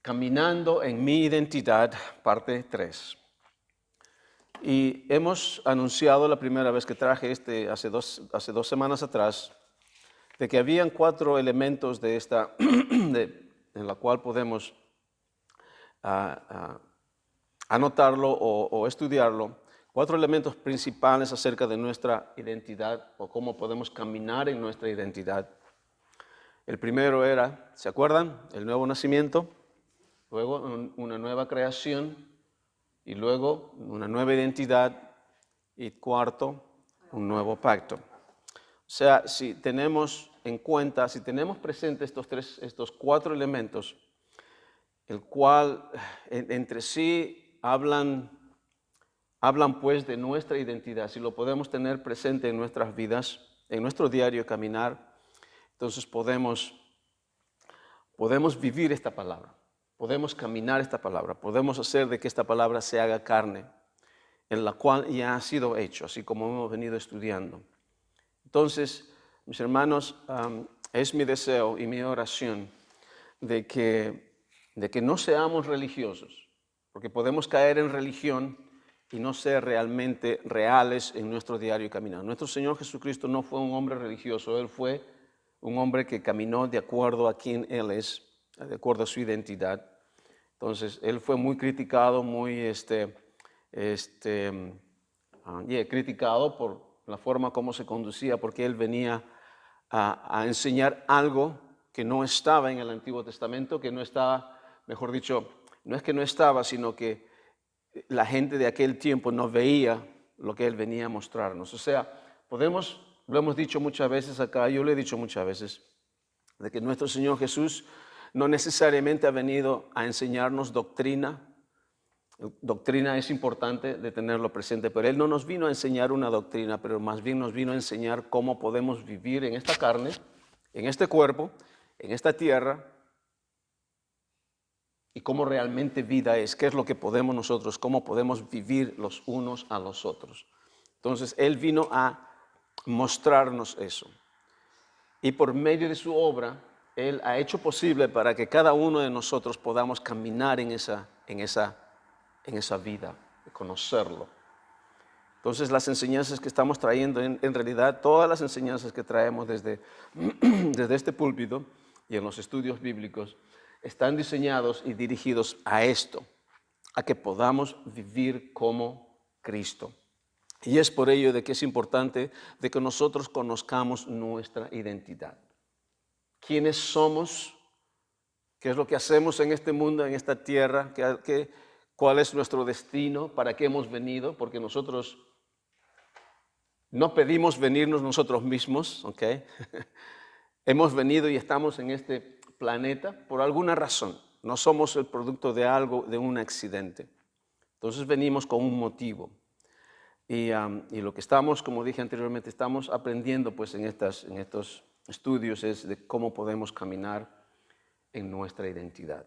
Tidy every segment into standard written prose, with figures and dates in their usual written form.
Caminando en mi identidad, parte 3. Y hemos anunciado la primera vez que traje hace dos semanas atrás, de que habían 4 elementos de esta, en la cual podemos anotarlo o estudiarlo. 4 elementos principales acerca de nuestra identidad o cómo podemos caminar en nuestra identidad. El primero era, ¿se acuerdan? El nuevo nacimiento, luego una nueva creación y luego una nueva identidad y cuarto, un nuevo pacto. O sea, si tenemos en cuenta, si tenemos presente estos 4 elementos, el cual entre sí hablan pues de nuestra identidad, si lo podemos tener presente en nuestras vidas, en nuestro diario caminar, entonces podemos vivir esta palabra, podemos caminar esta palabra, podemos hacer de que esta palabra se haga carne, en la cual ya ha sido hecho, así como hemos venido estudiando. Entonces, mis hermanos, es mi deseo y mi oración de que no seamos religiosos, porque podemos caer en religión y no ser realmente reales en nuestro diario caminar. Nuestro Señor Jesucristo no fue un hombre religioso, Él fue un hombre que caminó de acuerdo a quien Él es, de acuerdo a su identidad. Entonces, Él fue muy criticado, criticado por la forma como se conducía, porque Él venía a enseñar algo que no estaba en el Antiguo Testamento, que no estaba, mejor dicho, no es que no estaba, sino que la gente de aquel tiempo no veía lo que Él venía a mostrarnos. O sea, lo hemos dicho muchas veces acá, yo lo he dicho muchas veces, de que nuestro Señor Jesús no necesariamente ha venido a enseñarnos doctrina. Doctrina es importante de tenerlo presente, pero Él no nos vino a enseñar una doctrina, pero más bien nos vino a enseñar cómo podemos vivir en esta carne, en este cuerpo, en esta tierra, y cómo realmente vida es, qué es lo que podemos nosotros, cómo podemos vivir los unos a los otros. Entonces, Él vino a mostrarnos eso. Y por medio de su obra, Él ha hecho posible para que cada uno de nosotros podamos caminar en esa vida, de conocerlo. Entonces, las enseñanzas que estamos trayendo, en realidad, todas las enseñanzas que traemos desde este púlpito y en los estudios bíblicos, están diseñados y dirigidos a esto, a que podamos vivir como Cristo. Y es por ello de que es importante de que nosotros conozcamos nuestra identidad. ¿Quiénes somos? ¿Qué es lo que hacemos en este mundo, en esta tierra? ¿Cuál es nuestro destino? ¿Para qué hemos venido? Porque nosotros no pedimos venirnos nosotros mismos, ¿ok? Hemos venido y estamos en este planeta por alguna razón. No somos el producto de algo, de un accidente. Entonces venimos con un motivo. Y lo que estamos, como dije anteriormente, estamos aprendiendo pues en estos estudios es de cómo podemos caminar en nuestra identidad.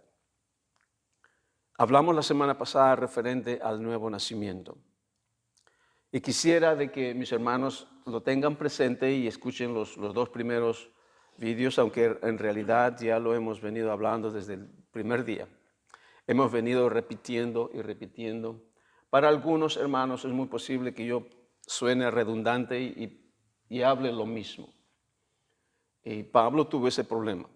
Hablamos la semana pasada referente al nuevo nacimiento. Y quisiera de que mis hermanos lo tengan presente y escuchen los 2 primeros vídeos, aunque en realidad ya lo hemos venido hablando desde el primer día. Hemos venido repitiendo y repitiendo. Para algunos hermanos es muy posible que yo suene redundante y hable lo mismo. Y Pablo tuvo ese problema.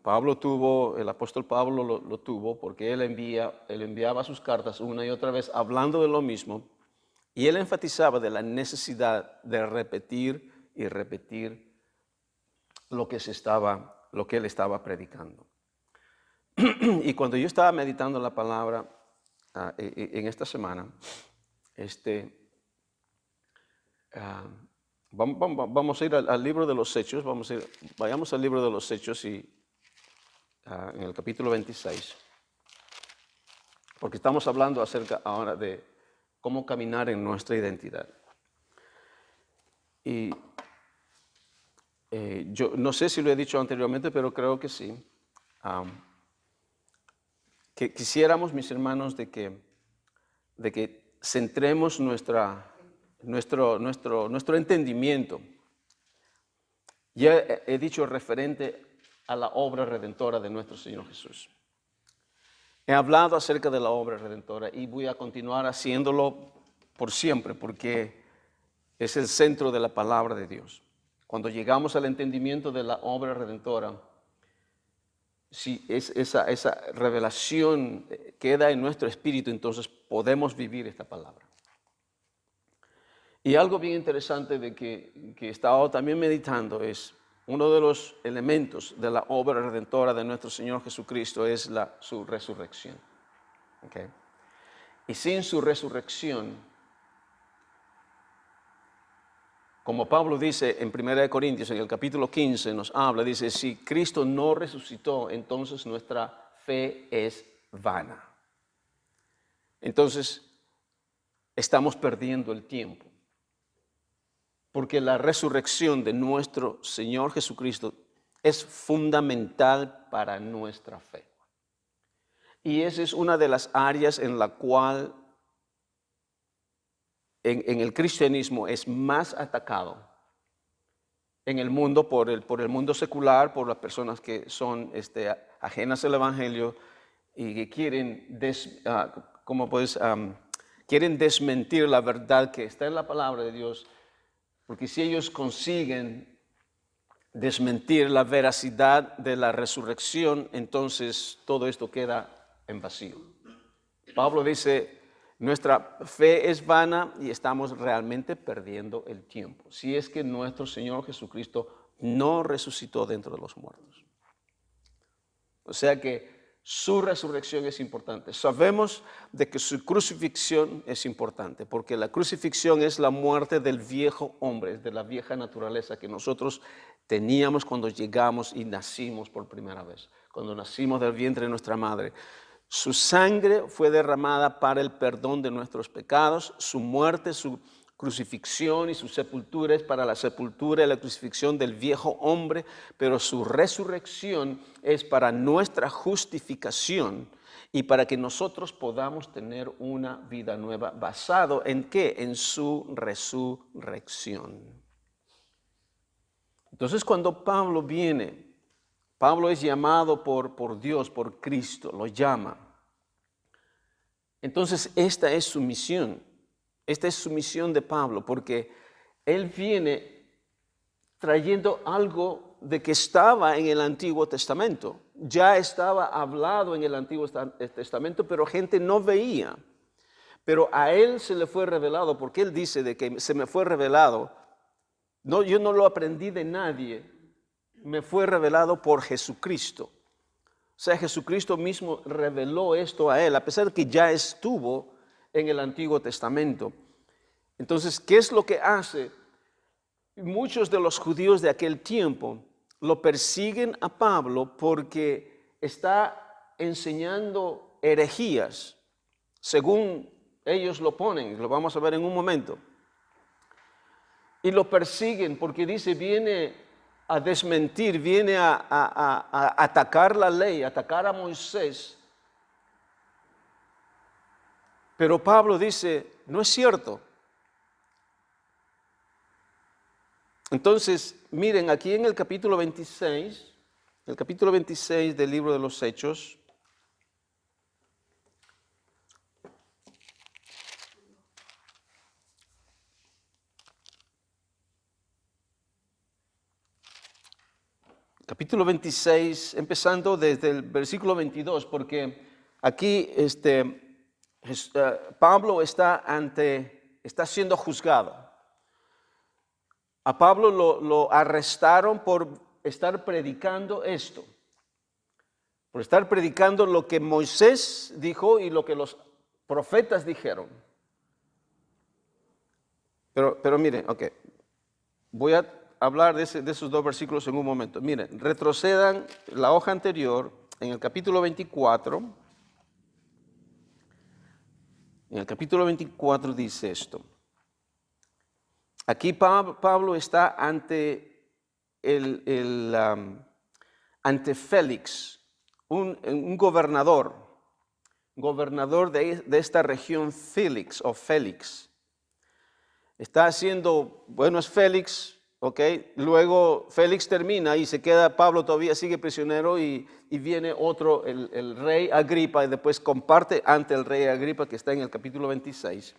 El apóstol Pablo lo tuvo porque él enviaba sus cartas una y otra vez hablando de lo mismo. Y él enfatizaba de la necesidad de repetir y repetir lo que él estaba predicando. Y cuando yo estaba meditando la palabra en esta semana, vamos a ir al libro de los Hechos, vayamos al libro de los Hechos y en el capítulo 26, porque estamos hablando acerca ahora de cómo caminar en nuestra identidad. Y yo no sé si lo he dicho anteriormente, pero creo que sí. Que quisiéramos, mis hermanos, de que centremos nuestro entendimiento. Ya he dicho referente a la obra redentora de nuestro Señor Jesús. He hablado acerca de la obra redentora y voy a continuar haciéndolo por siempre porque es el centro de la palabra de Dios. Cuando llegamos al entendimiento de la obra redentora, si esa revelación queda en nuestro espíritu, entonces podemos vivir esta palabra. Y algo bien interesante de que he estado también meditando es uno de los elementos de la obra redentora de nuestro Señor Jesucristo es su resurrección. ¿Okay? Y sin su resurrección, como Pablo dice en 1 Corintios, en el capítulo 15, nos habla, dice, si Cristo no resucitó, entonces nuestra fe es vana. Entonces, estamos perdiendo el tiempo. Porque la resurrección de nuestro Señor Jesucristo es fundamental para nuestra fe. Y esa es una de las áreas en la cual en el cristianismo es más atacado en el mundo por el mundo secular, por las personas que son ajenas al Evangelio y que quieren, quieren desmentir la verdad que está en la palabra de Dios. Porque si ellos consiguen desmentir la veracidad de la resurrección, entonces todo esto queda en vacío. Pablo dice, nuestra fe es vana y estamos realmente perdiendo el tiempo. Si es que nuestro Señor Jesucristo no resucitó dentro de los muertos. O sea que su resurrección es importante. Sabemos de que su crucifixión es importante, porque la crucifixión es la muerte del viejo hombre, de la vieja naturaleza que nosotros teníamos cuando llegamos y nacimos por primera vez, cuando nacimos del vientre de nuestra madre. Su sangre fue derramada para el perdón de nuestros pecados, su muerte, su crucifixión y su sepultura es para la sepultura y la crucifixión del viejo hombre, pero su resurrección es para nuestra justificación y para que nosotros podamos tener una vida nueva. ¿Basado en qué? En su resurrección. Entonces cuando Pablo viene, Pablo es llamado por Dios, por Cristo, lo llama. Entonces esta es su misión. Esta es su misión de Pablo, porque él viene trayendo algo de que estaba en el Antiguo Testamento. Ya estaba hablado en el Antiguo Testamento, pero gente no veía. Pero a él se le fue revelado, porque él dice de que se me fue revelado. No, yo no lo aprendí de nadie, me fue revelado por Jesucristo. O sea, Jesucristo mismo reveló esto a él, a pesar de que ya estuvo en el Antiguo Testamento. Entonces, ¿qué es lo que hace? Muchos de los judíos de aquel tiempo lo persiguen a Pablo porque está enseñando herejías, según ellos lo ponen, lo vamos a ver en un momento. Y lo persiguen porque dice, viene a desmentir, viene a atacar la ley, a atacar a Moisés. Pero Pablo dice, no es cierto. Entonces, miren, aquí en el capítulo 26 del libro de los Hechos, capítulo 26, empezando desde el versículo 22, porque aquí Pablo está siendo juzgado. A Pablo lo arrestaron por estar predicando esto, por estar predicando lo que Moisés dijo y lo que los profetas dijeron. Pero miren, ok, voy a hablar de esos dos versículos en un momento. Miren, retrocedan la hoja anterior en el capítulo 24. En el capítulo 24 dice esto. Aquí Pablo está ante ante Félix, un gobernador de esta región, Félix. Está haciendo, bueno, es Félix, ¿ok? Luego Félix termina y se queda, Pablo todavía sigue prisionero y viene otro, el rey Agripa, y después comparte ante el rey Agripa, que está en el capítulo 26.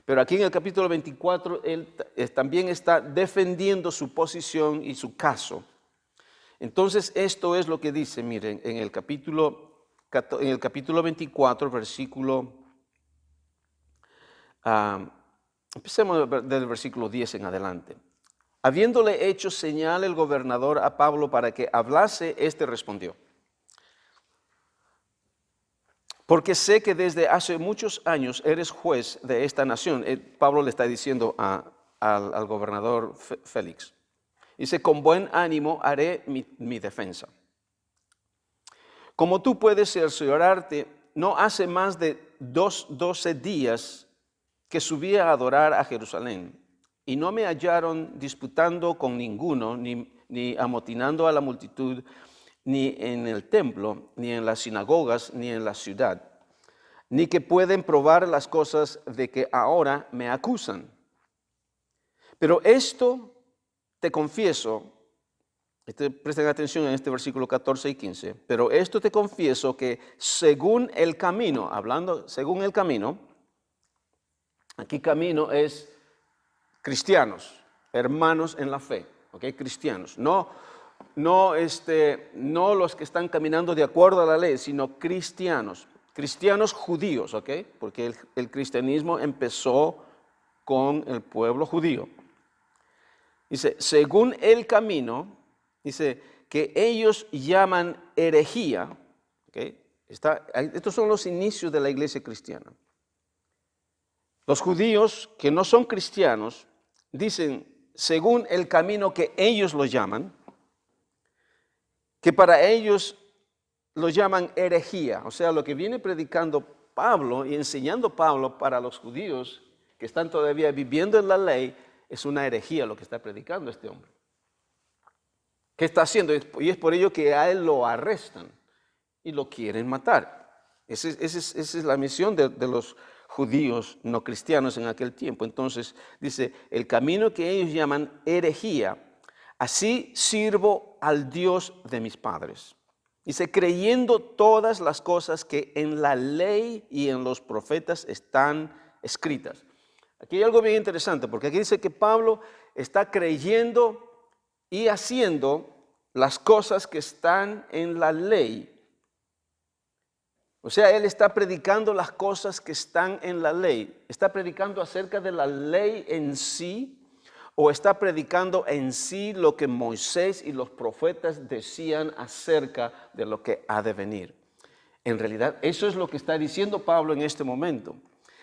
Pero aquí en el capítulo 24 él también está defendiendo su posición y su caso. Entonces esto es lo que dice, miren, en el capítulo 24, versículo, empecemos del versículo 10 en adelante. Habiéndole hecho señal el gobernador a Pablo para que hablase, éste respondió: porque sé que desde hace muchos años eres juez de esta nación. Pablo le está diciendo al gobernador Félix. Dice: con buen ánimo haré mi defensa. Como tú puedes cerciorarte, no hace más de 12 días que subí a adorar a Jerusalén, y no me hallaron disputando con ninguno, ni amotinando a la multitud, ni en el templo, ni en las sinagogas, ni en la ciudad, ni que pueden probar las cosas de que ahora me acusan. Pero esto te confieso, presten atención en este versículo 14 y 15, pero esto te confieso que según el camino, hablando según el camino, aquí camino es cristianos, hermanos en la fe, ¿ok? Cristianos, no los que están caminando de acuerdo a la ley, sino cristianos judíos, ¿ok? Porque el cristianismo empezó con el pueblo judío. Dice, según el camino, dice, que ellos llaman herejía, ¿okay? Estos son los inicios de la iglesia cristiana. Los judíos que no son cristianos dicen, según el camino que ellos lo llaman, que para ellos lo llaman herejía. O sea, lo que viene predicando Pablo y enseñando Pablo para los judíos que están todavía viviendo en la ley, es una herejía lo que está predicando este hombre. ¿Qué está haciendo? Y es por ello que a él lo arrestan y lo quieren matar. Esa es la misión de los judíos no cristianos en aquel tiempo. Entonces dice, el camino que ellos llaman herejía, así sirvo al Dios de mis padres. Dice, creyendo todas las cosas que en la ley y en los profetas están escritas. Aquí hay algo bien interesante, porque aquí dice que Pablo está creyendo y haciendo las cosas que están en la ley. O sea, él está predicando las cosas que están en la ley. ¿Está predicando acerca de la ley en sí? ¿O está predicando en sí lo que Moisés y los profetas decían acerca de lo que ha de venir? En realidad, eso es lo que está diciendo Pablo en este momento.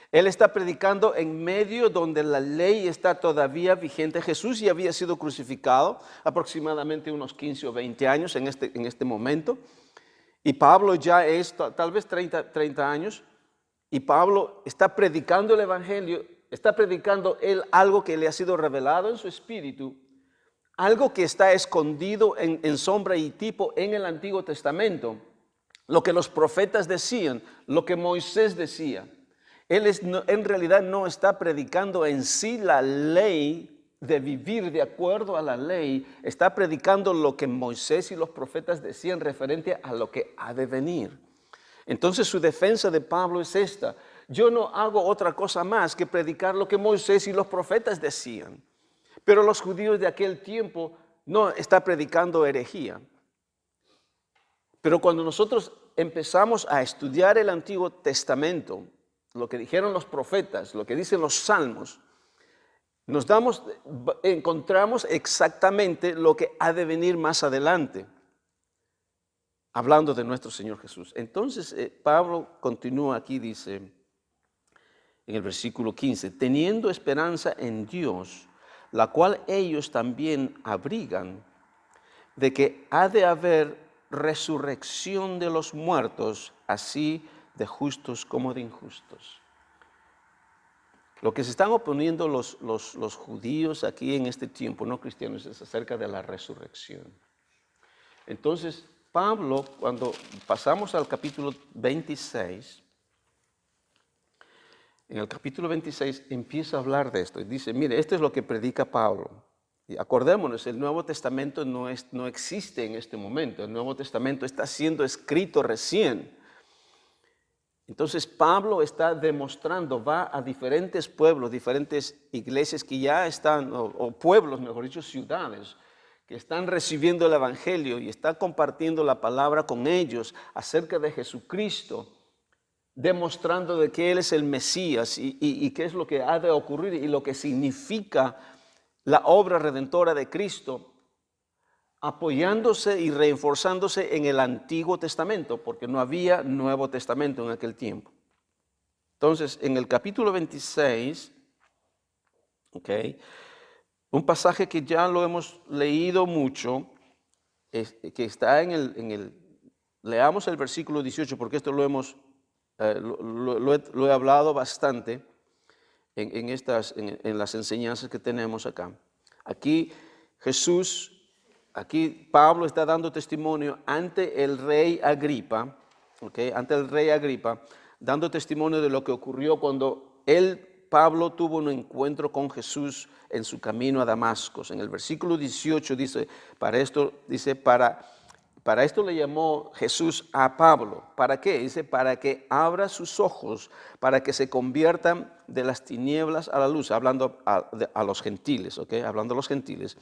Él está predicando en medio donde la ley está todavía vigente. Jesús ya había sido crucificado aproximadamente unos 15 o 20 años en este momento. Y Pablo ya es tal vez 30 años. Y Pablo está predicando el evangelio, está predicando él algo que le ha sido revelado en su espíritu, algo que está escondido en sombra y tipo en el Antiguo Testamento, lo que los profetas decían, lo que Moisés decía. Él en realidad no está predicando en sí la ley de vivir de acuerdo a la ley, está predicando lo que Moisés y los profetas decían referente a lo que ha de venir. Entonces su defensa de Pablo es esta: yo no hago otra cosa más que predicar lo que Moisés y los profetas decían. Pero los judíos de aquel tiempo no están predicando herejía. Pero cuando nosotros empezamos a estudiar el Antiguo Testamento, lo que dijeron los profetas, lo que dicen los salmos, encontramos exactamente lo que ha de venir más adelante, hablando de nuestro Señor Jesús. Entonces Pablo continúa aquí, dice en el versículo 15, teniendo esperanza en Dios, la cual ellos también abrigan, de que ha de haber resurrección de los muertos, así de justos como de injustos. Lo que se están oponiendo los judíos aquí en este tiempo, no cristianos, es acerca de la resurrección. Entonces, Pablo, cuando pasamos al capítulo 26, en el capítulo 26 empieza a hablar de esto y dice, mire, esto es lo que predica Pablo. Y acordémonos, el Nuevo Testamento no existe en este momento. El Nuevo Testamento está siendo escrito recién. Entonces Pablo está demostrando, va a diferentes pueblos, diferentes iglesias que ya están, o pueblos, mejor dicho, ciudades, que están recibiendo el Evangelio y está compartiendo la palabra con ellos acerca de Jesucristo, demostrando de que Él es el Mesías y qué es lo que ha de ocurrir y lo que significa la obra redentora de Cristo, apoyándose y reforzándose en el Antiguo Testamento, porque no había Nuevo Testamento en aquel tiempo. Entonces, en el capítulo 26, un pasaje que ya lo hemos leído mucho, que está leamos el versículo 18, porque esto lo he hablado bastante en las enseñanzas que tenemos acá. Aquí Pablo está dando testimonio ante el rey Agripa, dando testimonio de lo que ocurrió cuando Pablo tuvo un encuentro con Jesús en su camino a Damasco. En el versículo 18 dice, para esto le llamó Jesús a Pablo. ¿Para qué? Dice, para que abra sus ojos, para que se conviertan de las tinieblas a la luz, hablando a los gentiles, hablando a los gentiles,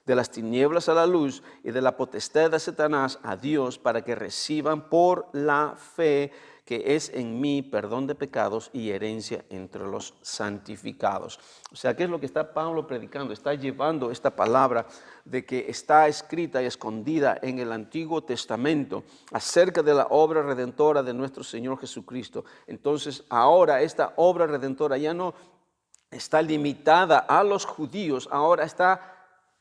de las tinieblas a la luz y de la potestad de Satanás a Dios, para que reciban por la fe que es en mí perdón de pecados y herencia entre los santificados. O sea, ¿qué es lo que está Pablo predicando? Está llevando esta palabra de que está escrita y escondida en el Antiguo Testamento acerca de la obra redentora de nuestro Señor Jesucristo. Entonces, ahora esta obra redentora ya no está limitada a los judíos, ahora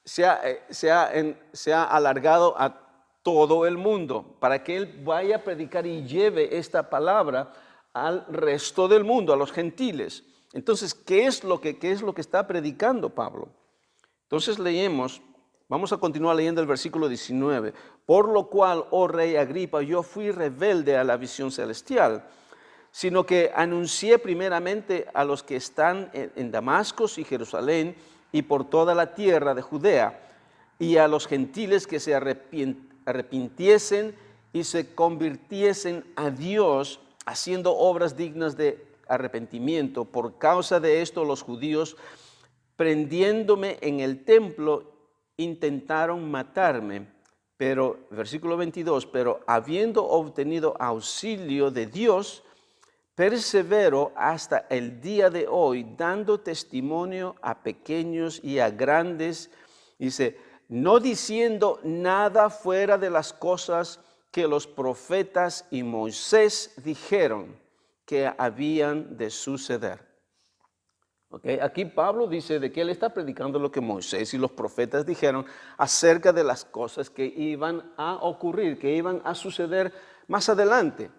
se ha alargado a todo el mundo, para que Él vaya a predicar y lleve esta palabra al resto del mundo, a los gentiles. Entonces, ¿qué es lo que está predicando Pablo? Entonces vamos a continuar leyendo el versículo 19. Por lo cual, oh rey Agripa, yo fui rebelde a la visión celestial, sino que anuncié primeramente a los que están en Damasco y Jerusalén y por toda la tierra de Judea, y a los gentiles que se arrepintiesen y se convirtiesen a Dios, haciendo obras dignas de arrepentimiento. Por causa de esto los judíos, prendiéndome en el templo, intentaron matarme. Pero, versículo 22, pero habiendo obtenido auxilio de Dios, persevero hasta el día de hoy, dando testimonio a pequeños y a grandes, dice, no diciendo nada fuera de las cosas que los profetas y Moisés dijeron que habían de suceder. Aquí Pablo dice de que él está predicando lo que Moisés y los profetas dijeron acerca de las cosas que iban a ocurrir, que iban a suceder más adelante.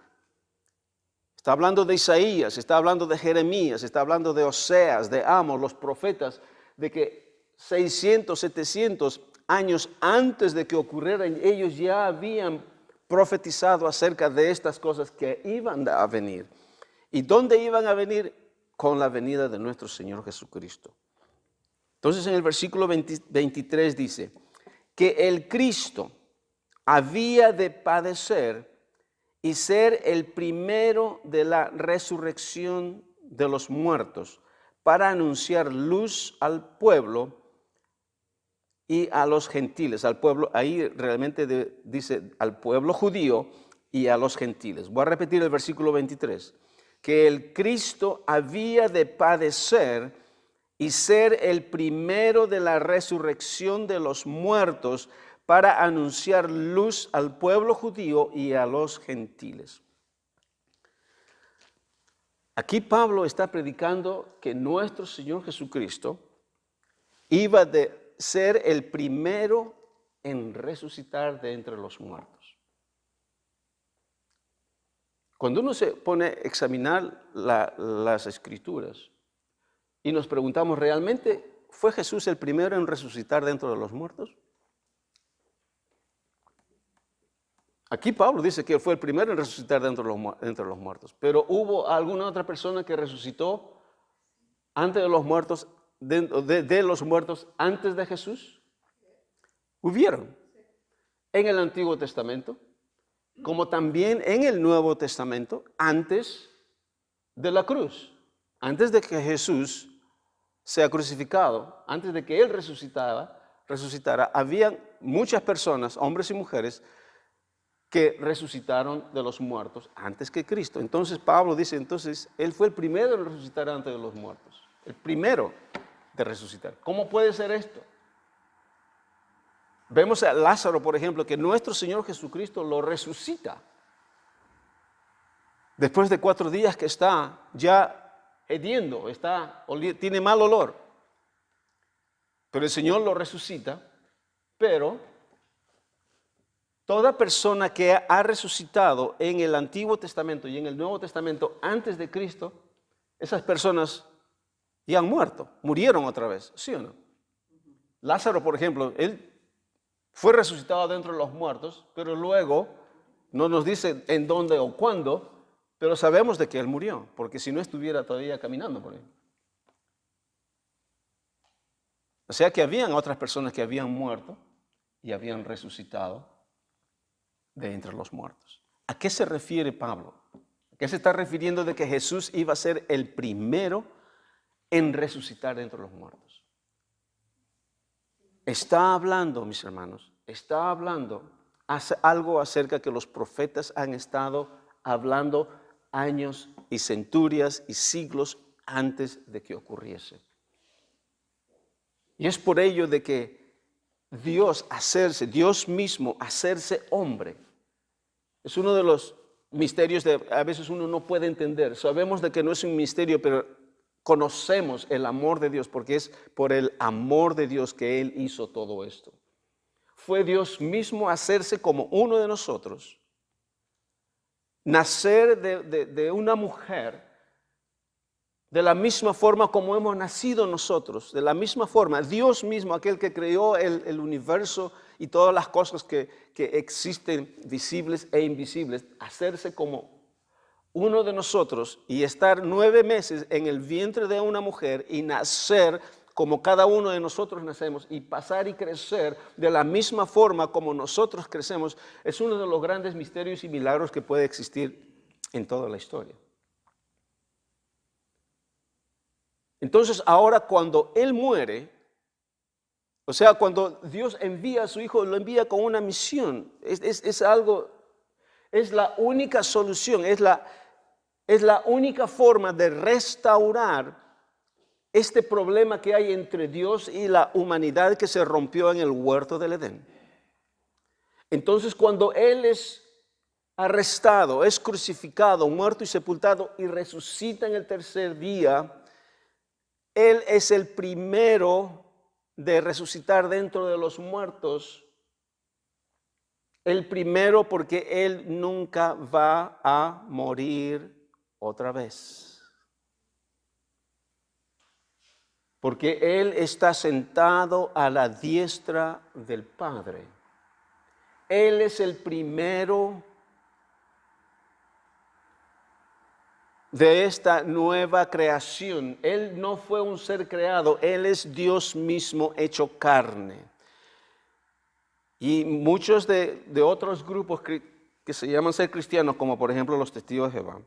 Está hablando de Isaías, está hablando de Jeremías, está hablando de Oseas, de Amos, los profetas, de que 600, 700 años antes de que ocurrieran, ellos ya habían profetizado acerca de estas cosas que iban a venir. ¿Y dónde iban a venir? Con la venida de nuestro Señor Jesucristo. Entonces en el versículo 23 dice que el Cristo había de padecer y ser el primero de la resurrección de los muertos, para anunciar luz al pueblo y a los gentiles. Al pueblo, ahí realmente dice al pueblo judío y a los gentiles. Voy a repetir el versículo 23. Que el Cristo había de padecer y ser el primero de la resurrección de los muertos, para anunciar luz al pueblo judío y a los gentiles. Aquí Pablo está predicando que nuestro Señor Jesucristo iba de ser el primero en resucitar de entre los muertos. Cuando uno se pone a examinar las Escrituras y nos preguntamos, ¿realmente fue Jesús el primero en resucitar dentro de los muertos? Aquí Pablo dice que fue el primero en resucitar dentro de los muertos, pero ¿hubo alguna otra persona que resucitó antes de los muertos de los muertos antes de Jesús? Hubieron. En el Antiguo Testamento, como también en el Nuevo Testamento, antes de la cruz. Antes de que Jesús sea crucificado, antes de que Él resucitara, habían muchas personas, hombres y mujeres, que resucitaron de los muertos antes que Cristo. Entonces Pablo dice, entonces Él fue el primero en resucitar antes de los muertos. El primero de resucitar. ¿Cómo puede ser esto? Vemos a Lázaro, por ejemplo, que nuestro Señor Jesucristo lo resucita. Después de 4 días que está ya hediendo, tiene mal olor. Pero el Señor lo resucita, pero toda persona que ha resucitado en el Antiguo Testamento y en el Nuevo Testamento antes de Cristo, esas personas ya han muerto, murieron otra vez, ¿sí o no? Lázaro, por ejemplo, él fue resucitado dentro de los muertos, pero luego no nos dice en dónde o cuándo, pero sabemos de que él murió, porque si no estuviera todavía caminando por ahí. O sea que habían otras personas que habían muerto y habían resucitado de entre los muertos. ¿A qué se refiere Pablo? ¿A qué se está refiriendo de que Jesús iba a ser el primero en resucitar de entre los muertos? Está hablando, mis hermanos, está hablando algo acerca que los profetas han estado hablando años y centurias y siglos antes de que ocurriese. Y es por ello de que Dios mismo hacerse hombre, es uno de los misterios que a veces uno no puede entender. Sabemos de que no es un misterio, pero conocemos el amor de Dios porque es por el amor de Dios que Él hizo todo esto. Fue Dios mismo hacerse como uno de nosotros, nacer de una mujer, de la misma forma como hemos nacido nosotros, de la misma forma, Dios mismo, aquel que creó el universo y todas las cosas que existen, visibles e invisibles, hacerse como uno de nosotros y estar 9 meses en el vientre de una mujer y nacer como cada uno de nosotros nacemos y pasar y crecer de la misma forma como nosotros crecemos, es uno de los grandes misterios y milagros que puede existir en toda la historia. Entonces ahora cuando Él muere, o sea, cuando Dios envía a su Hijo, lo envía con una misión, es la única solución, es la única forma de restaurar este problema que hay entre Dios y la humanidad que se rompió en el huerto del Edén. Entonces, cuando Él es arrestado, es crucificado, muerto y sepultado y resucita en el tercer día, Él es el primero de resucitar dentro de los muertos. El primero porque Él nunca va a morir otra vez. Porque Él está sentado a la diestra del Padre. Él es el primero de esta nueva creación. Él no fue un ser creado, Él es Dios mismo hecho carne. Y muchos de otros grupos que se llaman ser cristianos, como por ejemplo los testigos de Jehová,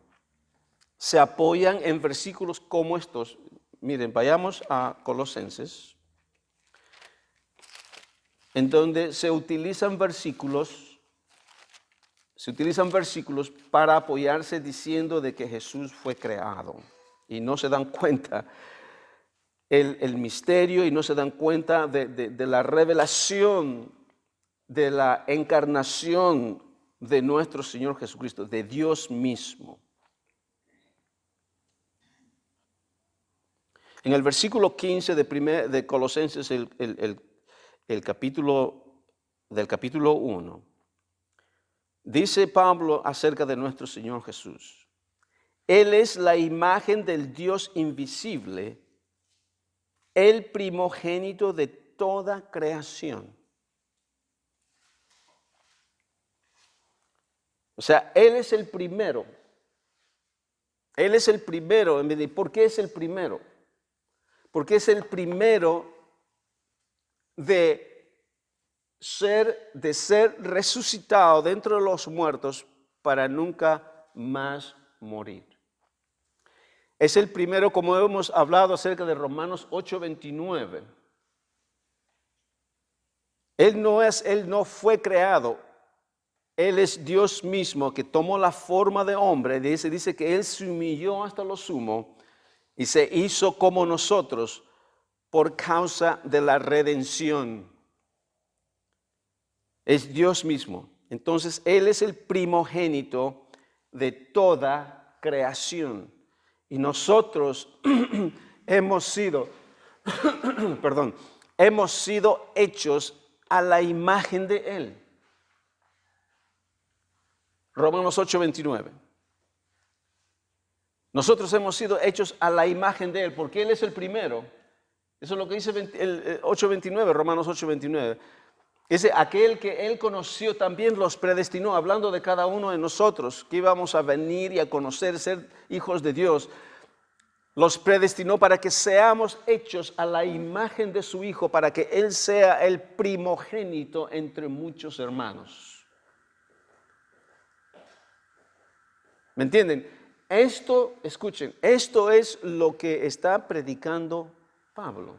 se apoyan en versículos como estos. Miren, vayamos a Colosenses, en donde se utilizan versículos para apoyarse diciendo de que Jesús fue creado. Y no se dan cuenta el misterio y no se dan cuenta de la revelación, de la encarnación de nuestro Señor Jesucristo, de Dios mismo. En el versículo 15 de Colosenses, del capítulo 1, dice Pablo acerca de nuestro Señor Jesús. Él es la imagen del Dios invisible, el primogénito de toda creación. O sea, Él es el primero. Él es el primero. ¿Por qué es el primero? porque es el primero de ser resucitado dentro de los muertos para nunca más morir. Es el primero, como hemos hablado acerca de Romanos 8:29. Él no fue creado. Él es Dios mismo que tomó la forma de hombre. Dice que Él se humilló hasta lo sumo y se hizo como nosotros por causa de la redención. Es Dios mismo. Entonces, Él es el primogénito de toda creación. Y nosotros hemos sido hechos a la imagen de Él. Romanos 8:29. Nosotros hemos sido hechos a la imagen de Él, porque Él es el primero. Eso es lo que dice el 8:29, Romanos 8:29. Dice, aquel que Él conoció también los predestinó, hablando de cada uno de nosotros, que íbamos a venir y a conocer, ser hijos de Dios. Los predestinó para que seamos hechos a la imagen de su Hijo, para que Él sea el primogénito entre muchos hermanos. ¿Me entienden? Escuchen, esto es lo que está predicando Pablo.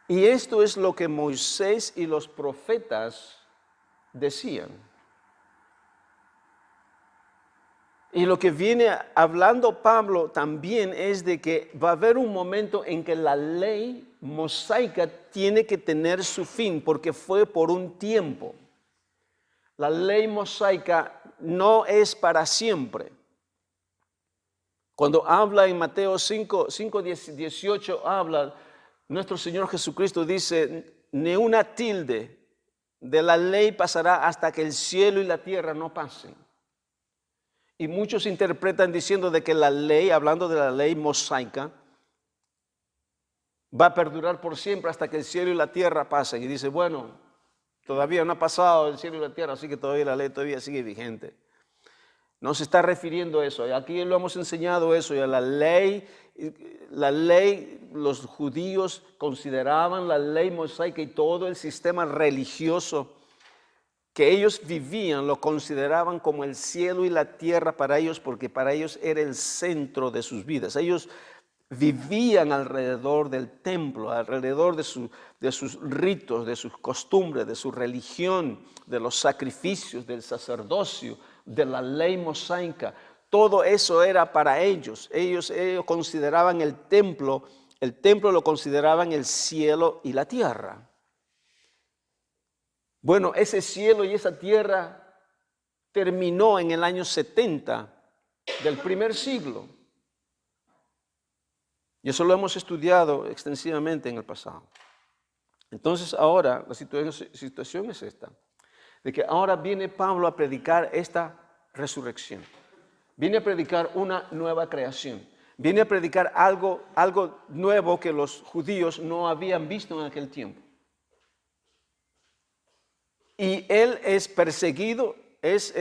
Y esto es lo que Moisés y los profetas decían. Y lo que viene hablando Pablo también es de que va a haber un momento en que la ley mosaica tiene que tener su fin, porque fue por un tiempo. La ley mosaica no es para siempre. Cuando habla en Mateo 5:18 habla, nuestro Señor Jesucristo dice, ni una tilde de la ley pasará hasta que el cielo y la tierra no pasen. Y muchos interpretan diciendo de que la ley, hablando de la ley mosaica, va a perdurar por siempre hasta que el cielo y la tierra pasen. Y dice, bueno, todavía no ha pasado el cielo y la tierra, así que todavía la ley todavía sigue vigente. No se está refiriendo a eso. Aquí lo hemos enseñado eso. Y a la ley, los judíos consideraban la ley mosaica y todo el sistema religioso que ellos vivían, lo consideraban como el cielo y la tierra para ellos, porque para ellos era el centro de sus vidas. Ellos vivían alrededor del templo, alrededor de sus ritos, de sus costumbres, de su religión, de los sacrificios, del sacerdocio, de la ley mosaica. Todo eso era para ellos. Ellos consideraban el templo lo consideraban el cielo y la tierra. Bueno, ese cielo y esa tierra terminó en el año 70 del primer siglo. Y eso lo hemos estudiado extensivamente en el pasado. Entonces ahora la situación es esta, de que ahora viene Pablo a predicar esta resurrección. Viene a predicar una nueva creación. Viene a predicar algo nuevo que los judíos no habían visto en aquel tiempo. Y él es perseguido, es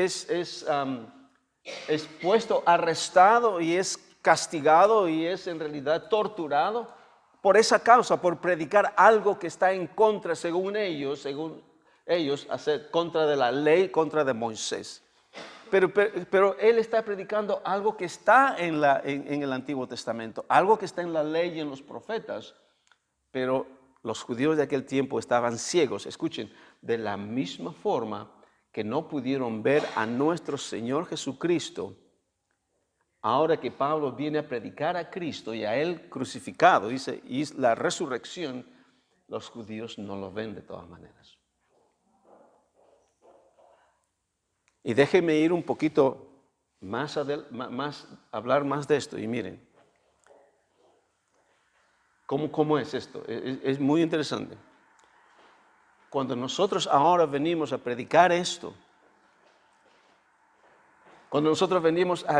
puesto, arrestado y es castigado y es en realidad torturado por esa causa, por predicar algo que está en contra, según ellos, contra de la ley, contra de Moisés. Pero él está predicando algo que está en el Antiguo Testamento, algo que está en la ley y en los profetas, pero los judíos de aquel tiempo estaban ciegos. Escuchen, de la misma forma que no pudieron ver a nuestro Señor Jesucristo, ahora que Pablo viene a predicar a Cristo y a Él crucificado, dice, y la resurrección, los judíos no lo ven de todas maneras. Y déjenme ir un poquito hablar más de esto. Y miren, ¿cómo es esto? Es muy interesante. Cuando nosotros ahora venimos a predicar esto, cuando nosotros venimos a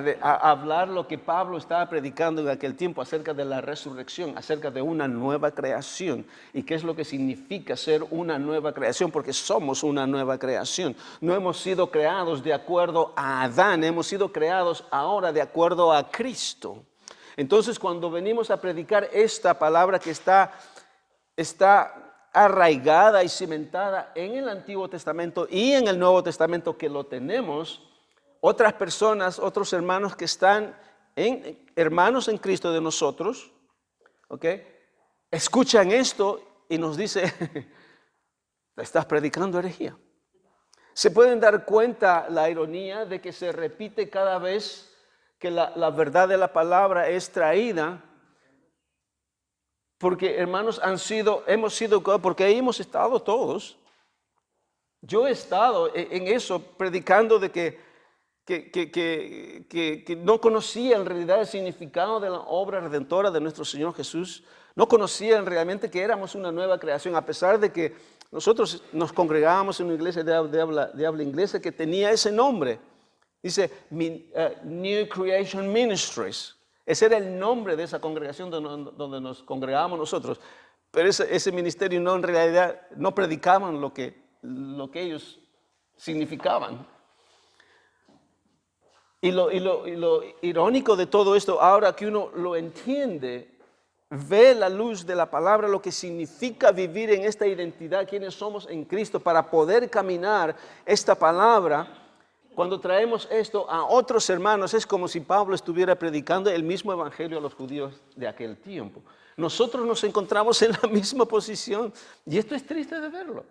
hablar lo que Pablo estaba predicando en aquel tiempo acerca de la resurrección, acerca de una nueva creación, y qué es lo que significa ser una nueva creación, porque somos una nueva creación. No hemos sido creados de acuerdo a Adán, hemos sido creados ahora de acuerdo a Cristo. Entonces, cuando venimos a predicar esta palabra que está arraigada y cimentada en el Antiguo Testamento y en el Nuevo Testamento, que lo tenemos, otras personas, otros hermanos que están hermanos en Cristo de nosotros, ¿ok?, escuchan esto y nos dice, estás predicando herejía. Se pueden dar cuenta la ironía de que se repite cada vez que la verdad de la palabra es traída, porque hermanos porque ahí hemos estado todos. Yo he estado en eso predicando de que no conocía en realidad el significado de la obra redentora de nuestro Señor Jesús. No conocían realmente que éramos una nueva creación, a pesar de que nosotros nos congregábamos en una iglesia de habla inglesa que tenía ese nombre. Dice New Creation Ministries. Ese era el nombre de esa congregación donde nos congregábamos nosotros. Pero ese ministerio en realidad no predicaban lo que ellos significaban. Y lo irónico de todo esto, ahora que uno lo entiende, ve la luz de la palabra, lo que significa vivir en esta identidad, quienes somos en Cristo, para poder caminar esta palabra. Cuando traemos esto a otros hermanos, es como si Pablo estuviera predicando el mismo evangelio a los judíos de aquel tiempo. Nosotros nos encontramos en la misma posición y esto es triste de verlo.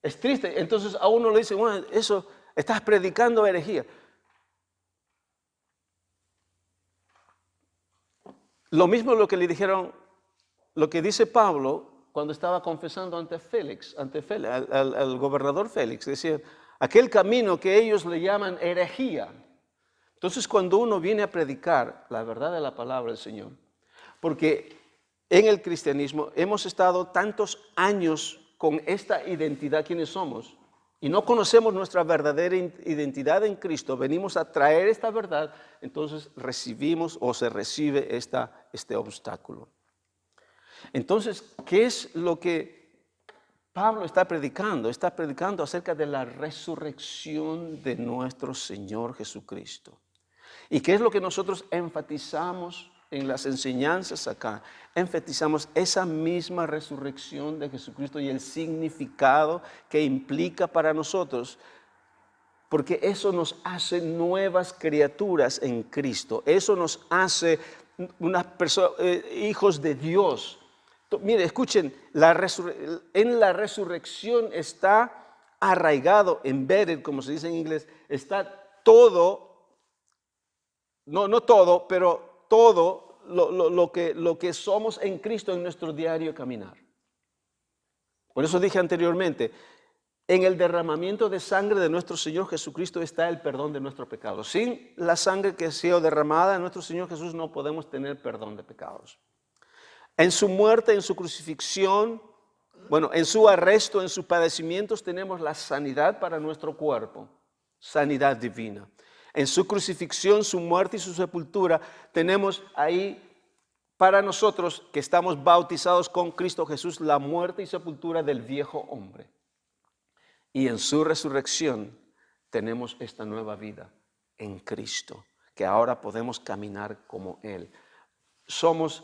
Es triste. Entonces a uno le dice, bueno, eso, estás predicando herejía. Lo mismo lo que le dijeron, lo que dice Pablo cuando estaba confesando ante Félix, al gobernador Félix. Decía, aquel camino que ellos le llaman herejía. Entonces, cuando uno viene a predicar la verdad de la palabra del Señor, porque en el cristianismo hemos estado tantos años con esta identidad, quienes somos, y no conocemos nuestra verdadera identidad en Cristo, venimos a traer esta verdad, entonces recibimos o se recibe este obstáculo. Entonces, ¿qué es lo que Pablo está predicando? Está predicando acerca de la resurrección de nuestro Señor Jesucristo. ¿Y qué es lo que nosotros enfatizamos en las enseñanzas acá? Enfatizamos esa misma resurrección de Jesucristo y el significado que implica para nosotros, porque eso nos hace nuevas criaturas en Cristo. Eso nos hace hijos de Dios. Mire, escuchen, en la resurrección está arraigado, embedded, como se dice en inglés, está todo, no todo, pero todo lo que somos en Cristo en nuestro diario caminar. Por eso dije anteriormente, en el derramamiento de sangre de nuestro Señor Jesucristo está el perdón de nuestros pecados. Sin la sangre que ha sido derramada en nuestro Señor Jesús no podemos tener perdón de pecados. En su muerte, en su crucifixión, en su arresto, en sus padecimientos tenemos la sanidad para nuestro cuerpo, sanidad divina. En su crucifixión, su muerte y su sepultura tenemos ahí para nosotros que estamos bautizados con Cristo Jesús la muerte y sepultura del viejo hombre. Y en su resurrección tenemos esta nueva vida en Cristo, que ahora podemos caminar como Él. Somos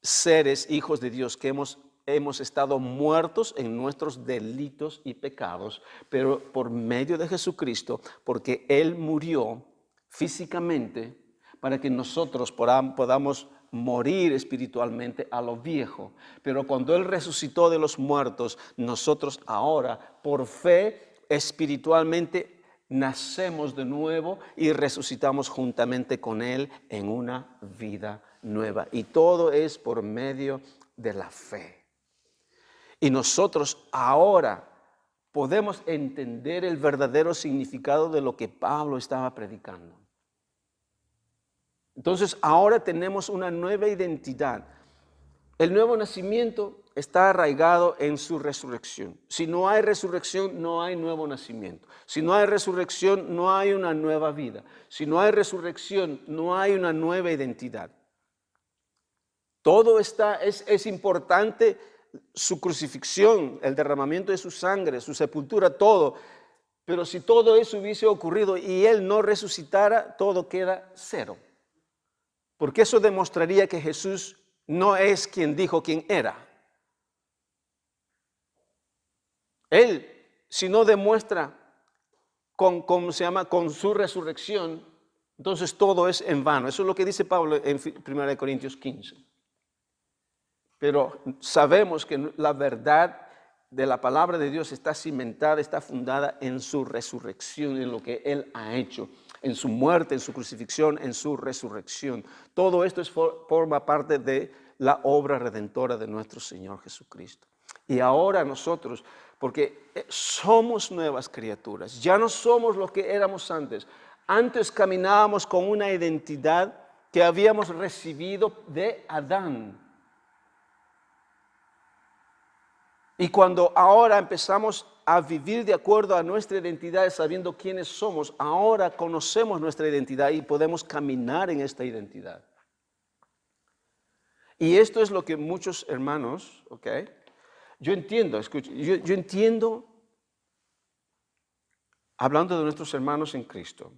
seres, hijos de Dios, que hemos estado muertos en nuestros delitos y pecados, pero por medio de Jesucristo, porque Él murió físicamente para que nosotros podamos morir espiritualmente a lo viejo. Pero cuando Él resucitó de los muertos, nosotros ahora, por fe, espiritualmente nacemos de nuevo y resucitamos juntamente con Él en una vida nueva. Y todo es por medio de la fe. Y nosotros ahora podemos entender el verdadero significado de lo que Pablo estaba predicando. Entonces ahora tenemos una nueva identidad. El nuevo nacimiento está arraigado en su resurrección. Si no hay resurrección, no hay nuevo nacimiento. Si no hay resurrección, no hay una nueva vida. Si no hay resurrección, no hay una nueva identidad. Todo es importante, su crucifixión, el derramamiento de su sangre, su sepultura, todo. Pero si todo eso hubiese ocurrido y Él no resucitara, todo queda cero. Porque eso demostraría que Jesús no es quien dijo quién era. Él, si no demuestra con su resurrección, entonces todo es en vano. Eso es lo que dice Pablo en 1 Corintios 15. Pero sabemos que la verdad de la palabra de Dios está cimentada, está fundada en su resurrección, en lo que Él ha hecho, en su muerte, en su crucifixión, en su resurrección. Todo esto forma parte de la obra redentora de nuestro Señor Jesucristo. Y ahora nosotros, porque somos nuevas criaturas, ya no somos lo que éramos antes. Antes caminábamos con una identidad que habíamos recibido de Adán. Y cuando ahora empezamos a vivir de acuerdo a nuestra identidad, sabiendo quiénes somos, ahora conocemos nuestra identidad y podemos caminar en esta identidad. Y esto es lo que muchos hermanos, ¿ok? Yo entiendo, yo entiendo, hablando de nuestros hermanos en Cristo,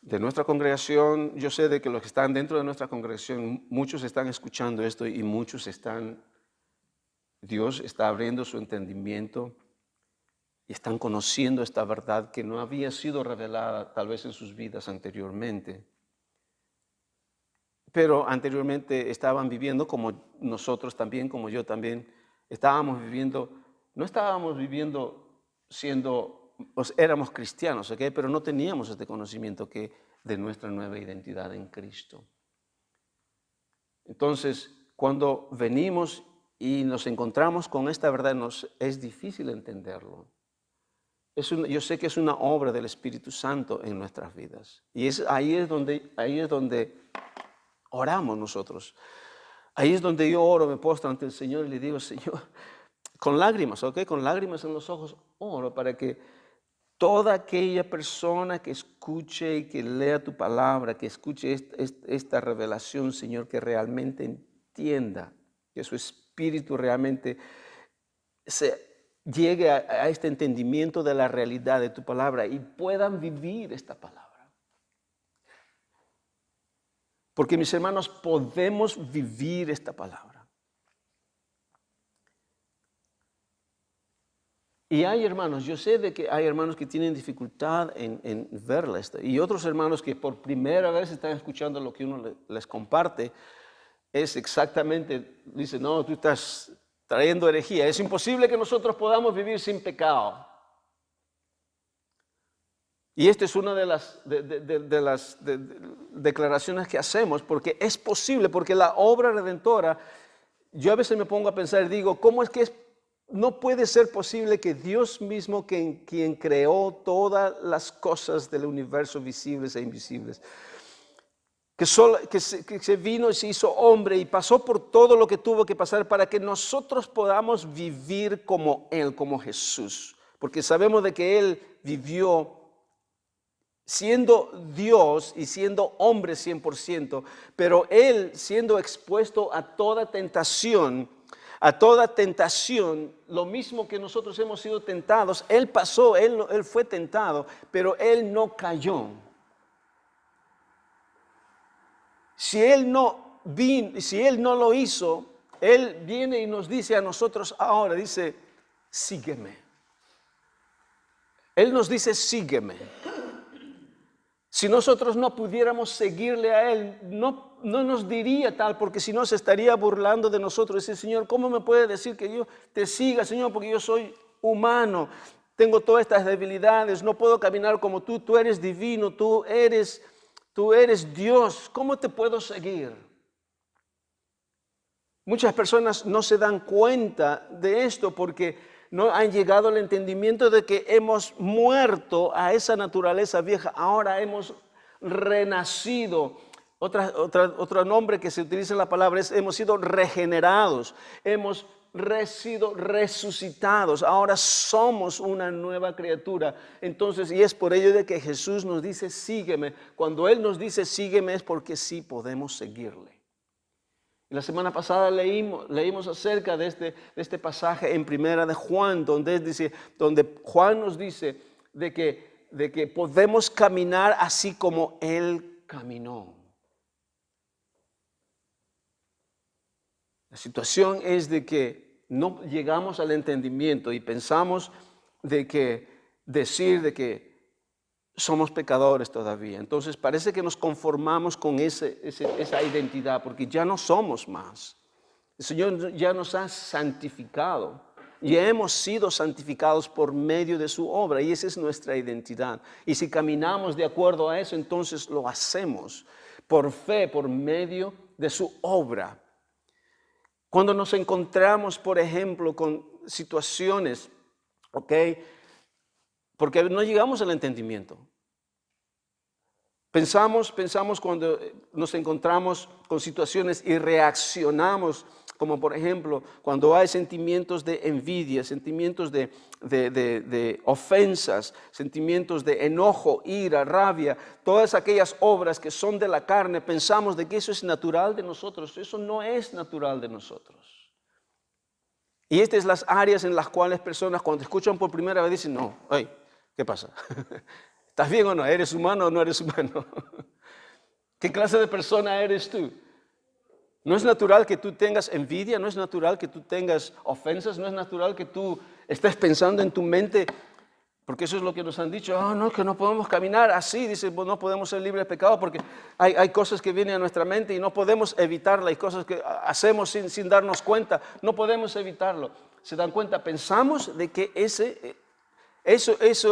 de nuestra congregación, yo sé de que los que están dentro de nuestra congregación, muchos están escuchando esto y muchos Dios está abriendo su entendimiento y están conociendo esta verdad que no había sido revelada tal vez en sus vidas anteriormente. Pero anteriormente estaban viviendo como nosotros también, como yo también, no estábamos viviendo éramos cristianos, ¿ok? Pero no teníamos este conocimiento de nuestra nueva identidad en Cristo. Entonces, cuando venimos y nos encontramos con esta verdad, es difícil entenderlo. Yo sé que es una obra del Espíritu Santo en nuestras vidas. Y ahí es donde oramos nosotros. Ahí es donde yo oro, me postro ante el Señor y le digo, Señor, con lágrimas, ¿ok? Con lágrimas en los ojos, oro para que toda aquella persona que escuche y que lea tu palabra, que escuche esta revelación, Señor, que realmente entienda, que su espíritu realmente llegue a este entendimiento de la realidad de tu palabra y puedan vivir esta palabra. Porque, mis hermanos, podemos vivir esta palabra. Y hay hermanos, yo sé de que hay hermanos que tienen dificultad en verla esta, y otros hermanos que por primera vez están escuchando lo que uno les comparte, es exactamente, dice, no, tú estás trayendo herejía. Es imposible que nosotros podamos vivir sin pecado. Y esta es una de las declaraciones que hacemos, porque es posible, porque la obra redentora, yo a veces me pongo a pensar y digo, ¿cómo es que no puede ser posible que Dios mismo, quien creó todas las cosas del universo visibles e invisibles, que se vino y se hizo hombre y pasó por todo lo que tuvo que pasar para que nosotros podamos vivir como Él, como Jesús? Porque sabemos de que Él vivió siendo Dios y siendo hombre 100%, pero Él siendo expuesto a toda tentación, lo mismo que nosotros hemos sido tentados, Él pasó, Él fue tentado, pero Él no cayó. Si Él no lo hizo, Él viene y nos dice a nosotros ahora, dice, sígueme. Él nos dice, sígueme. Si nosotros no pudiéramos seguirle a Él, no nos diría tal, porque si no se estaría burlando de nosotros. Dice, Señor, ¿cómo me puede decir que yo te siga, Señor? Porque yo soy humano, tengo todas estas debilidades, no puedo caminar como tú eres divino, tú eres Dios, ¿cómo te puedo seguir? Muchas personas no se dan cuenta de esto porque no han llegado al entendimiento de que hemos muerto a esa naturaleza vieja, ahora hemos renacido. Otro nombre que se utiliza en la palabra es hemos sido regenerados, hemos sido resucitados, ahora somos una nueva criatura. Entonces, y es por ello de que Jesús nos dice, sígueme. Cuando Él nos dice, sígueme, es porque sí podemos seguirle. Y la semana pasada leímos acerca de este pasaje en Primera de Juan, donde Juan nos dice de que podemos caminar así como Él caminó. La situación es de que no llegamos al entendimiento y pensamos de que decir de que somos pecadores todavía. Entonces parece que nos conformamos con esa identidad porque ya no somos más. El Señor ya nos ha santificado. Ya hemos sido santificados por medio de su obra y esa es nuestra identidad. Y si caminamos de acuerdo a eso, entonces lo hacemos por fe, por medio de su obra. Cuando nos encontramos, por ejemplo, con situaciones, ¿ok? Porque no llegamos al entendimiento. Pensamos cuando nos encontramos con situaciones y reaccionamos, como por ejemplo, cuando hay sentimientos de envidia, sentimientos de ofensas, sentimientos de enojo, ira, rabia, todas aquellas obras que son de la carne, pensamos de que eso es natural de nosotros. Eso no es natural de nosotros. Y estas son las áreas en las cuales personas cuando escuchan por primera vez dicen, no, hey, ¿qué pasa? ¿Estás bien o no? ¿Eres humano o no eres humano? ¿Qué clase de persona eres tú? No es natural que tú tengas envidia, no es natural que tú tengas ofensas, no es natural que tú estés pensando en tu mente, porque eso es lo que nos han dicho, no, que no podemos caminar así, dice, no podemos ser libres de pecado porque hay cosas que vienen a nuestra mente y no podemos evitarlas, hay cosas que hacemos sin darnos cuenta, no podemos evitarlo. ¿Se dan cuenta? Pensamos de que eso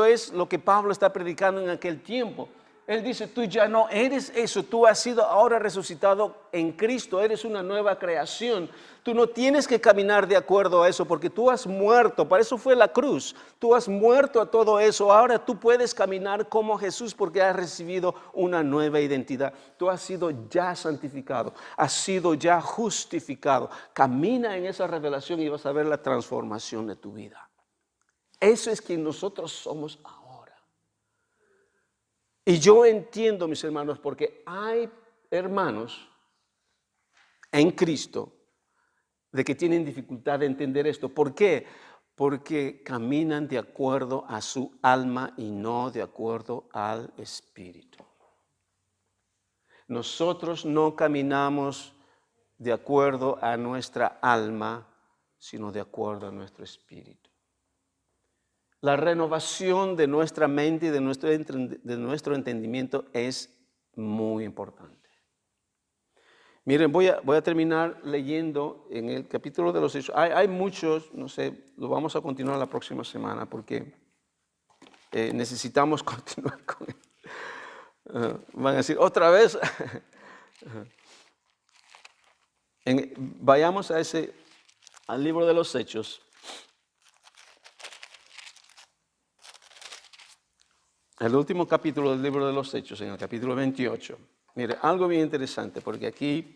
es lo que Pablo está predicando en aquel tiempo. Él dice, tú ya no eres eso, tú has sido ahora resucitado en Cristo, eres una nueva creación. Tú no tienes que caminar de acuerdo a eso porque tú has muerto, para eso fue la cruz. Tú has muerto a todo eso, ahora tú puedes caminar como Jesús porque has recibido una nueva identidad. Tú has sido ya santificado, has sido ya justificado. Camina en esa revelación y vas a ver la transformación de tu vida. Eso es quien nosotros somos ahora. Y yo entiendo, mis hermanos, porque hay hermanos en Cristo de que tienen dificultad de entender esto. ¿Por qué? Porque caminan de acuerdo a su alma y no de acuerdo al Espíritu. Nosotros no caminamos de acuerdo a nuestra alma, sino de acuerdo a nuestro Espíritu. La renovación de nuestra mente y de nuestro entendimiento es muy importante. Miren, voy a terminar leyendo en el capítulo de los Hechos. Hay muchos, no sé, lo vamos a continuar la próxima semana porque necesitamos continuar con él. Van a decir, otra vez. Vayamos al libro de los Hechos. El último capítulo del libro de los Hechos, en el capítulo 28. Mire, algo bien interesante, porque aquí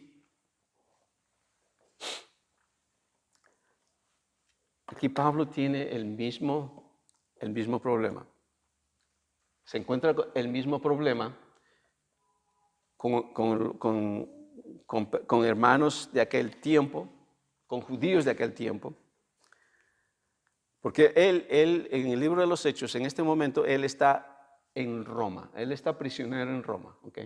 Pablo tiene el mismo problema. Se encuentra el mismo problema con hermanos de aquel tiempo, con judíos de aquel tiempo. Porque él en el libro de los Hechos, en este momento, él está en Roma. Él está prisionero en Roma, ¿ok?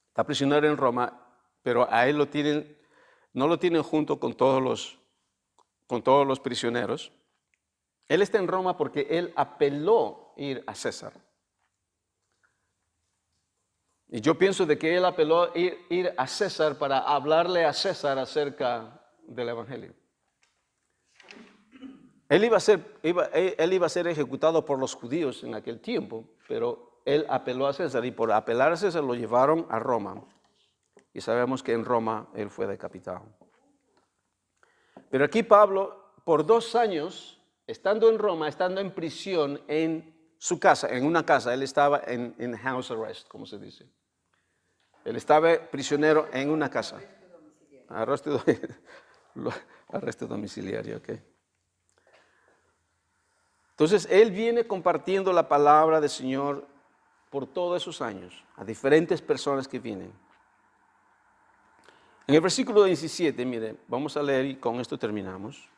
Está prisionero en Roma, pero a él no lo tienen junto con todos los prisioneros. Él está en Roma porque él apeló ir a César. Y yo pienso de que él apeló ir a César para hablarle a César acerca del Evangelio. Él iba a ser ejecutado por los judíos en aquel tiempo, pero él apeló a César y por apelar a César lo llevaron a Roma. Y sabemos que en Roma él fue decapitado. Pero aquí Pablo, por 2 años, estando en Roma, estando en prisión en su casa, en una casa, él estaba en house arrest, como se dice. Él estaba prisionero en una casa. Arresto domiciliario, ok. Entonces, él viene compartiendo la palabra del Señor por todos esos años, a diferentes personas que vienen. En el versículo 17, mire, vamos a leer y con esto terminamos.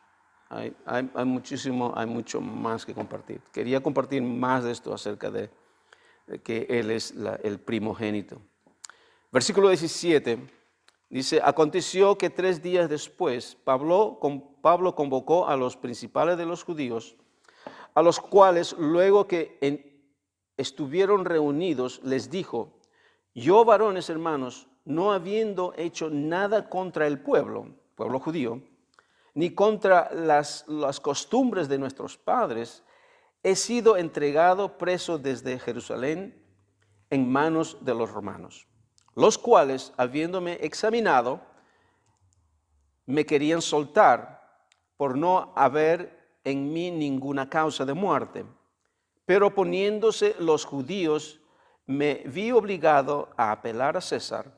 Hay mucho más que compartir. Quería compartir más de esto acerca de que Él es el primogénito. Versículo 17 dice, aconteció que 3 días después Pablo convocó a los principales de los judíos, a los cuales luego que estuvieron reunidos les dijo, yo varones hermanos, no habiendo hecho nada contra el pueblo judío, ni contra las costumbres de nuestros padres, he sido entregado preso desde Jerusalén en manos de los romanos, los cuales, habiéndome examinado, me querían soltar por no haber en mí ninguna causa de muerte. Pero poniéndose los judíos, me vi obligado a apelar a César,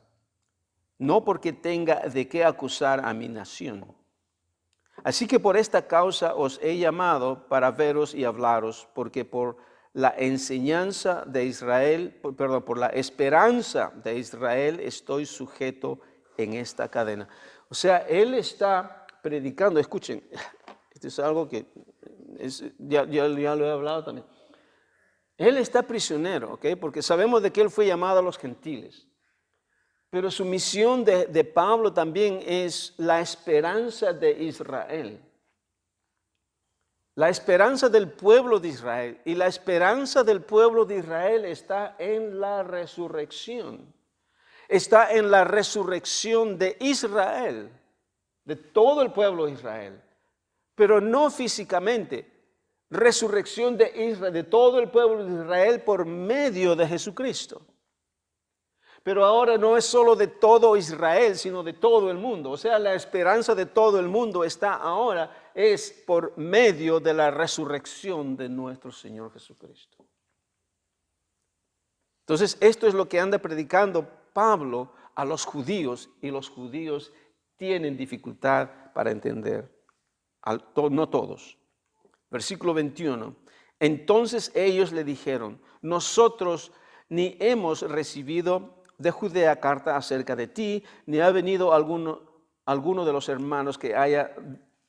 no porque tenga de qué acusar a mi nación. Así que por esta causa os he llamado para veros y hablaros, porque por la enseñanza de Israel, por la esperanza de Israel estoy sujeto en esta cadena. O sea, él está predicando, escuchen, esto es algo que ya lo he hablado también. Él está prisionero, ¿ok? Porque sabemos de que él fue llamado a los gentiles. Pero su misión de Pablo también es la esperanza de Israel. La esperanza del pueblo de Israel. Y la esperanza del pueblo de Israel está en la resurrección. Está en la resurrección de Israel, de todo el pueblo de Israel. Pero no físicamente. Resurrección de Israel, de todo el pueblo de Israel por medio de Jesucristo. Pero ahora no es solo de todo Israel, sino de todo el mundo. O sea, la esperanza de todo el mundo está ahora, es por medio de la resurrección de nuestro Señor Jesucristo. Entonces, esto es lo que anda predicando Pablo a los judíos, y los judíos tienen dificultad para entender, no todos. Versículo 21. Entonces ellos le dijeron, nosotros ni hemos recibido de Judea carta acerca de ti, ni ha venido alguno de los hermanos que haya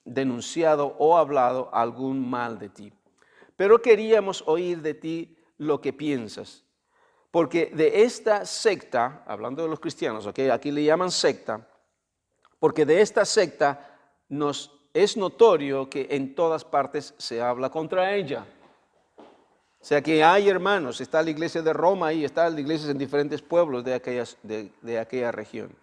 denunciado o hablado algún mal de ti. Pero queríamos oír de ti lo que piensas, porque de esta secta, hablando de los cristianos, ¿okay? Aquí le llaman secta, porque de esta secta nos es notorio que en todas partes se habla contra ella. O sea que hay hermanos, está la iglesia de Roma y está la iglesia en diferentes pueblos de aquella región.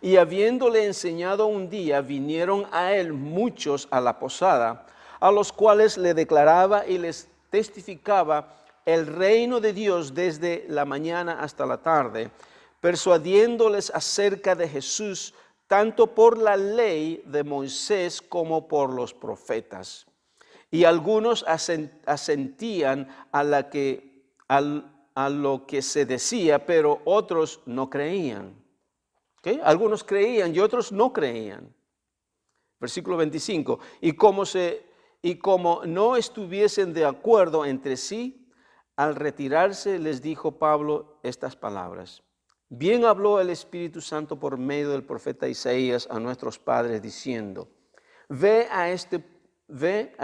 Y habiéndole enseñado un día, vinieron a él muchos a la posada, a los cuales le declaraba y les testificaba el reino de Dios desde la mañana hasta la tarde, persuadiéndoles acerca de Jesús, tanto por la ley de Moisés como por los profetas. Y algunos asentían a lo que se decía, pero otros no creían. ¿Okay? Algunos creían y otros no creían. Versículo 25. Y como no estuviesen de acuerdo entre sí, al retirarse les dijo Pablo estas palabras. Bien habló el Espíritu Santo por medio del profeta Isaías a nuestros padres diciendo, Ve a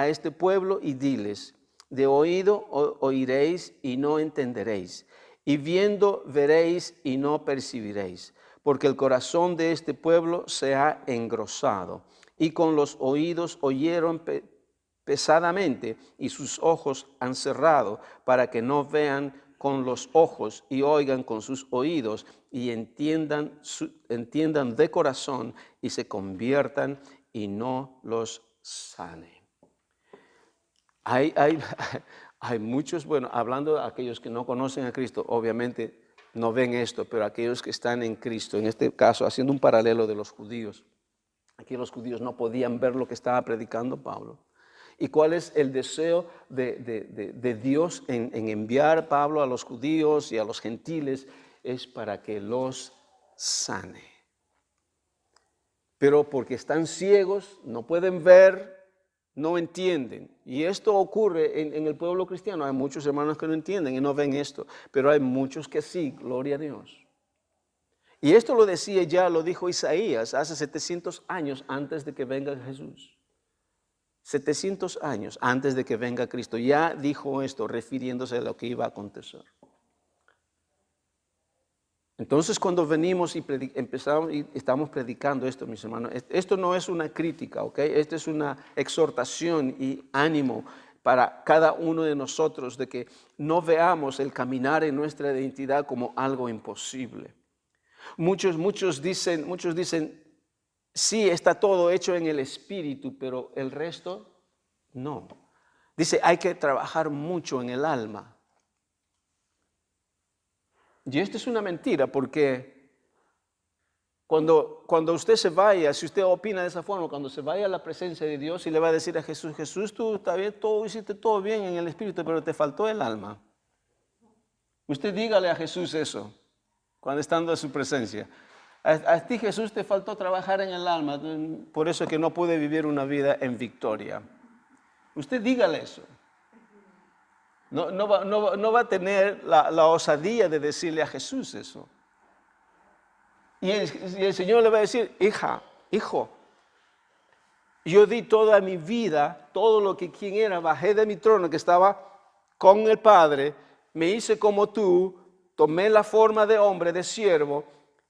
este pueblo y diles, de oído oiréis y no entenderéis, y viendo veréis y no percibiréis, porque el corazón de este pueblo se ha engrosado, y con los oídos oyeron pesadamente, y sus ojos han cerrado, para que no vean con los ojos y oigan con sus oídos, y entiendan de corazón y se conviertan y no los sane. Hay muchos, bueno, hablando de aquellos que no conocen a Cristo, obviamente no ven esto, pero aquellos que están en Cristo, en este caso, haciendo un paralelo de los judíos, aquí los judíos no podían ver lo que estaba predicando Pablo. ¿Y cuál es el deseo de Dios en enviar a Pablo a los judíos y a los gentiles? Es para que los sane. Pero porque están ciegos, no pueden ver, no entienden. Y esto ocurre en el pueblo cristiano. Hay muchos hermanos que no entienden y no ven esto, pero hay muchos que sí, gloria a Dios. Y esto lo dijo Isaías hace 700 años antes de que venga Jesús. 700 años antes de que venga Cristo, ya dijo esto refiriéndose a lo que iba a acontecer. Entonces, cuando venimos y empezamos y estamos predicando esto, mis hermanos, esto no es una crítica, ¿ok? Esto es una exhortación y ánimo para cada uno de nosotros de que no veamos el caminar en nuestra identidad como algo imposible. Muchos dicen, sí, está todo hecho en el espíritu, pero el resto no. Dice, hay que trabajar mucho en el alma. Y esto es una mentira porque cuando usted se vaya, si usted opina de esa forma, cuando se vaya a la presencia de Dios y le va a decir a Jesús, Jesús, tú está bien, hiciste todo bien en el espíritu, pero te faltó el alma. Usted dígale a Jesús eso, cuando estando en su presencia. A ti, Jesús, te faltó trabajar en el alma, por eso es que no pude vivir una vida en victoria. Usted dígale eso. No va a tener la osadía de decirle a Jesús eso. Y el Señor le va a decir, hija, hijo, yo di toda mi vida, todo lo que quien era, bajé de mi trono que estaba con el Padre, me hice como tú, tomé la forma de hombre, de siervo,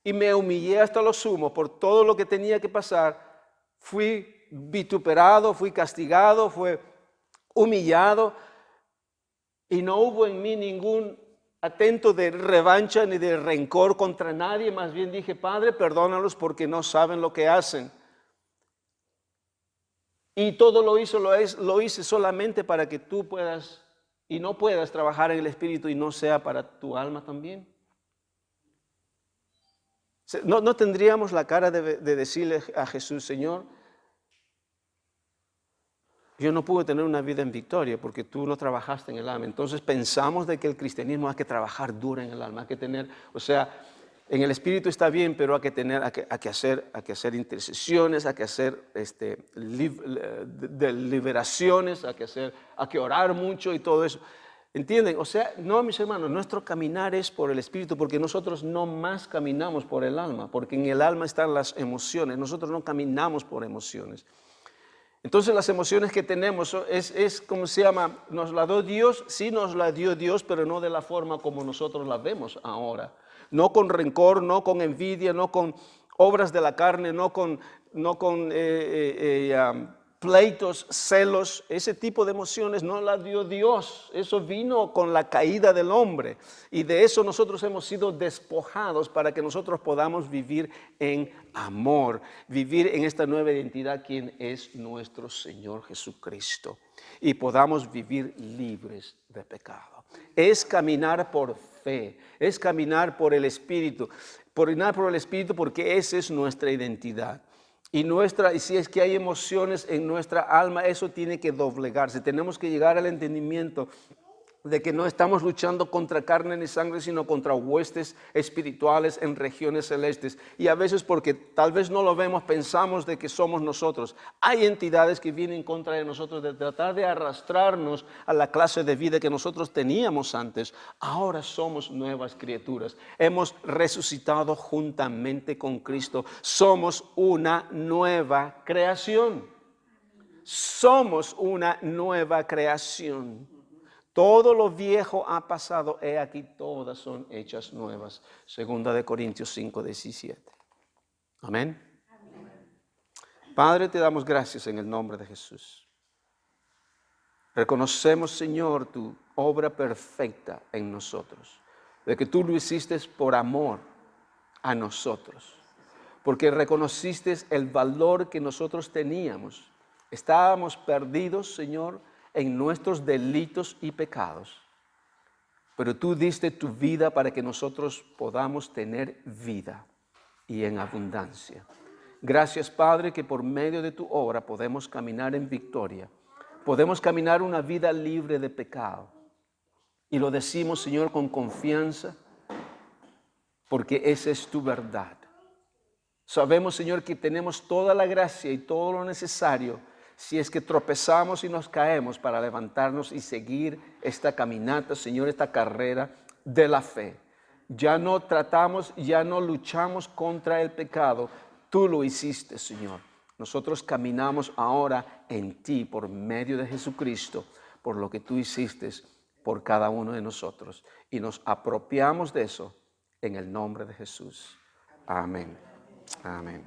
y me humillé hasta lo sumo por todo lo que tenía que pasar. Fui vituperado, fui castigado, fui humillado, y no hubo en mí ningún atento de revancha ni de rencor contra nadie. Más bien dije, Padre, perdónalos porque no saben lo que hacen. Y todo lo hice solamente para que tú puedas y no puedas trabajar en el Espíritu y no sea para tu alma también. No tendríamos la cara de decirle a Jesús, Señor, yo no pude tener una vida en victoria porque tú no trabajaste en el alma. Entonces pensamos de que el cristianismo hay que trabajar duro en el alma, hay que tener, o sea, en el espíritu está bien, pero hay que hacer intercesiones, hay que hacer liberaciones, hay que orar mucho y todo eso. ¿Entienden? O sea, no, mis hermanos, nuestro caminar es por el espíritu porque nosotros no más caminamos por el alma, porque en el alma están las emociones, nosotros no caminamos por emociones. Entonces las emociones que tenemos es como se llama, nos la dio Dios, sí nos la dio Dios, pero no de la forma como nosotros la vemos ahora. No con rencor, no con envidia, no con obras de la carne, no con pleitos, celos. Ese tipo de emociones no la dio Dios. Eso vino con la caída del hombre. Y de eso nosotros hemos sido despojados para que nosotros podamos vivir en amor, vivir en esta nueva identidad, quien es nuestro Señor Jesucristo. Y podamos vivir libres de pecado. Es caminar por fe, es caminar por el Espíritu, porque esa es nuestra identidad. Y si es que hay emociones en nuestra alma, eso tiene que doblegarse. Tenemos que llegar al entendimiento de que no estamos luchando contra carne ni sangre, sino contra huestes espirituales en regiones celestes. Y a veces porque tal vez no lo vemos, pensamos de que somos nosotros. Hay entidades que vienen contra de nosotros, de tratar de arrastrarnos a la clase de vida que nosotros teníamos antes. Ahora somos nuevas criaturas. Hemos resucitado juntamente con Cristo. Somos una nueva creación. Somos una nueva creación. Todo lo viejo ha pasado, he aquí todas son hechas nuevas. Segunda de Corintios 5:17. Amén. Padre, te damos gracias en el nombre de Jesús. Reconocemos, Señor, tu obra perfecta en nosotros, de que tú lo hiciste por amor a nosotros, porque reconociste el valor que nosotros teníamos. Estábamos perdidos, Señor, en nuestros delitos y pecados, pero tú diste tu vida para que nosotros podamos tener vida y en abundancia. Gracias, Padre, que por medio de tu obra podemos caminar en victoria, podemos caminar una vida libre de pecado. Y lo decimos, Señor, con confianza, porque esa es tu verdad. Sabemos, Señor, que tenemos toda la gracia y todo lo necesario si es que tropezamos y nos caemos para levantarnos y seguir esta caminata, Señor, esta carrera de la fe. Ya no tratamos, ya no luchamos contra el pecado. Tú lo hiciste, Señor. Nosotros caminamos ahora en ti por medio de Jesucristo, por lo que tú hiciste por cada uno de nosotros. Y nos apropiamos de eso en el nombre de Jesús. Amén. Amén.